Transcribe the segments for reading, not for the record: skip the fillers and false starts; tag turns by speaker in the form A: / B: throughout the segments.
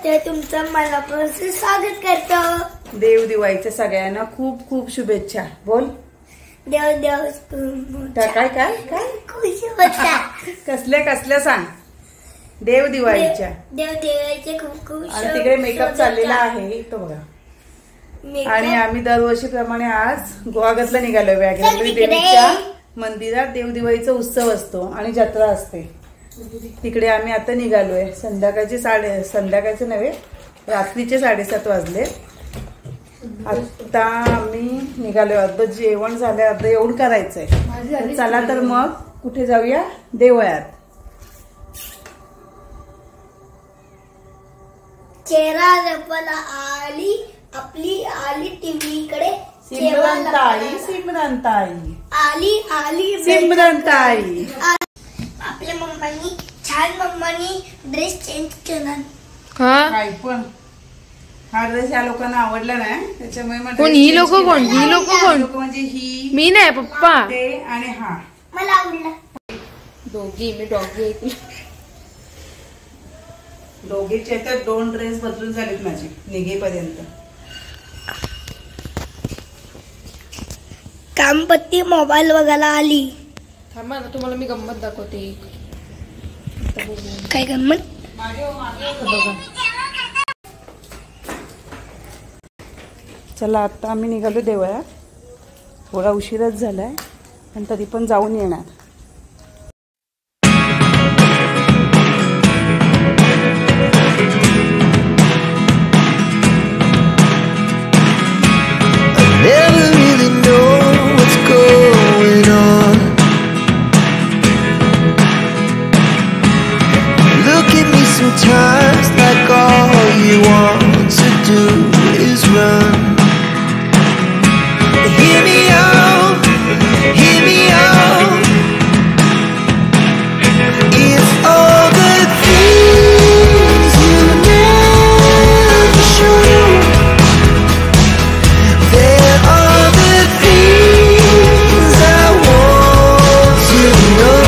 A: नमस्ते, तुमचं मनापासून स्वागत करतो।
B: देव दिवाळीच्या सगळ्यांना खूप खूप शुभेच्छा। बोल
A: देव देव
B: काय काय काय
A: खुशी होता।
B: कसल्या सांग। देव दिवाळीच्या
A: खूप खूप।
B: आणि तिकडे मेकअप चाललेला आहे तो बघा। आणि आम्ही दरवर्षीप्रमाणे आज गुहागरला निघालो। व्याघ्रपुरी देवीच्या मंदिरात देव दिवाळीचा उत्सव असतो आणि जत्रा असते। तिकडे आम्ही आता निघालोय। संध्याकाळचे नव्हे, रात्रीचे 7:30 वाजले। आता आम्ही निघालोय। अर्ध जेवण झालंय, अर्ध एवढं करायचंय। चला तर मग कुठे जाऊया? देवळात।
A: चेहरा रपला आली आपली आली टीव्हीकडे।
B: सिमरनताई
A: आपल्या मम्मानी ड्रेस चेंज केला।
B: काय पण हा ड्रेस या लोकांना आवडला नाही, त्याच्यामुळे
C: कोण ही लोक
B: म्हणजे ही
C: मी नाही पप्पा
B: ते आणि हा
A: मला आवडला।
C: दोघी मी डॉगी
B: दोघीचे तर 2 ड्रेस बदलून झालेत माझे निघेपर्यंत।
A: कामपत्ती मोबाईल बघायला आली।
C: थांबा ना, तुम्हाला मी गंमत दाखवते।
A: काय गंमत?
B: चला आता आम्ही निघालो देवळात। थोडा उशीरच झालाय पण तरी पण जाऊन येणार।
D: Sometimes like all you want to do is run. Hear me out, hear me out. It's all the things you never show. There are the things I want to know.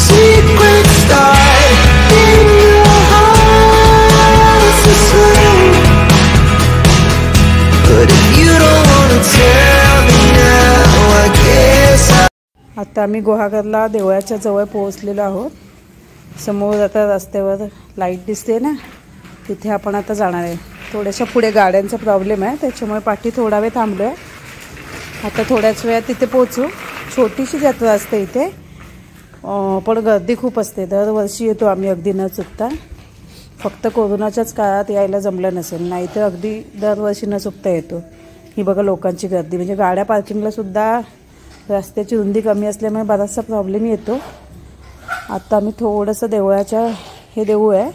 D: Secrets start in your heart to slow. But if you don't want to tell me now, I guess
B: आता आम्ही गुहागरला देवळाच्या जवळ पोहोचलेलो आहोत। समोर आता रस्त्यावर light दिसते ना, तिथे आपण आता जाणार आहे। थोड्याशा पुढे गाड्यांचा प्रॉब्लेम आहे, त्याच्यामुळे पाठी थोडा वेळ थांबलोय। आता थोड्याच वेळात तिथे पोहोचू। छोटीशी जत्रा असते इथे, पण गर्दी खूप असते। दरवर्षी येतो आम्ही अगदी न चुकता। फक्त कोरोनाच्याच काळात यायला जमलं नसेल, नाहीतर अगदी दरवर्षी न चुकता येतो। ही बघा लोकांची गर्दी, म्हणजे गाड्या पार्किंगला सुद्धा रस्त्याची रुंदी कमी असल्यामुळे बराचसा प्रॉब्लेम येतो। आता आम्ही थोडंसं देवळाच्या हे देऊळ आहे,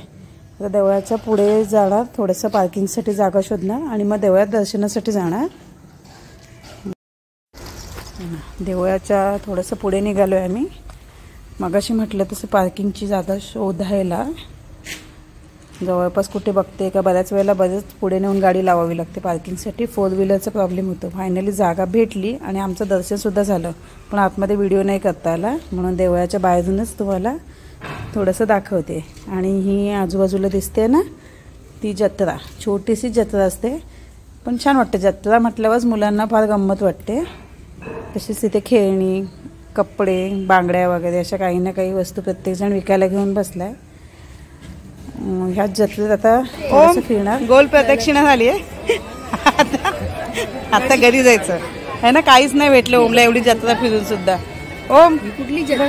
B: तर देवळाच्या पुढे जाणार, थोडंसं पार्किंगसाठी जागा शोधणार आणि मग देवळात दर्शनासाठी जाणार। देवळाच्या थोडंसं पुढे निघालो आहे आम्ही। मगाशी म्हटलं तसं पार्किंगची जागा शोधायला जवळपास कुठे बघते का, बऱ्याच वेळेला पुढे नेऊन गाडी लावावी लागते पार्किंगसाठी। 4 व्हीलरचा प्रॉब्लेम होतो। फायनली जागा भेटली आणि आमचं दर्शनसुद्धा झालं, पण आतमध्ये व्हिडिओ नाही करता आला, म्हणून देवळाच्या बाहेरूनच तुम्हाला थोडंसं दाखवते। आणि ही आजूबाजूला दिसते ना, ती जत्रा, छोटीशी जत्रा असते, पण छान वाटते। जत्रा म्हटल्यावरच मुलांना फार गंमत वाटते। तशीच तिथे खेळणी, कपडे, बांगड्या वगैरे अशा काही ना काही वस्तू प्रत्येकजण विकायला घेऊन बसलाय। ह्याच जत्रेत आता फिरणार। गोल प्रदक्षिणा झाली आहे। आता घरी जायचं आहे ना, काहीच नाही भेटलं ओमला एवढी जत्रा फिरून सुद्धा। ओम, कुठली जत्रा?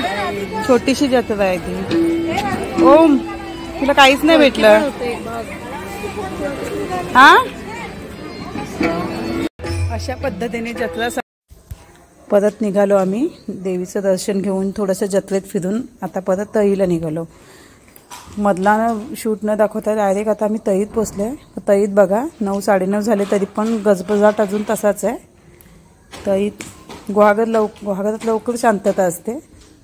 B: छोटीशी जत्रा आहे ती। ओम, तुला काहीच नाही भेटलं? हा, अशा पद्धतीने जत्रा। परत निघालो आम्ही देवीचं दर्शन घेऊन, थोडंसं जत्रेत फिरून आता परत तळीला निघालो। मधला शूट न दाखवता डायरेक्ट आता आम्ही तळीत पोचले। तळीत बघा 9, 9:30 झाले तरी पण गजबजाट अजून तसाच आहे। तळीत गुहागरात लवकर शांतता असते,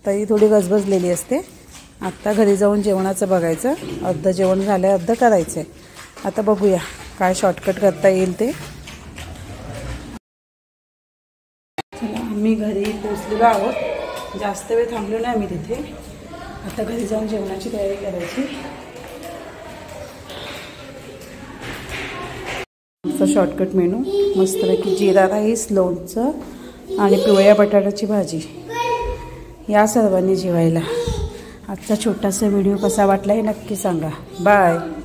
B: तळी थोडी गजबजलेली असते। आता घरी जाऊन जेवणाचं बघायचं, अर्ध जेवण झालं, अर्ध करायचं आहे। आता बघूया काय शॉर्टकट करता येईल ते। आम्ही घरी पोहोचलेलो आहोत, जास्त वेळ थांबलो नाही आम्ही तिथे। आता घरी जाऊन जेवणाची तयारी करायची। आजचा शॉर्टकट मेनू मस्तपैकी जिरा राईस, लोणचं आणि पिवळ्या बटाट्याची भाजी. या सर्वांनी जेवायला. आजचा छोटासा व्हिडिओ कसा वाटला हे नक्की सांगा. बाय.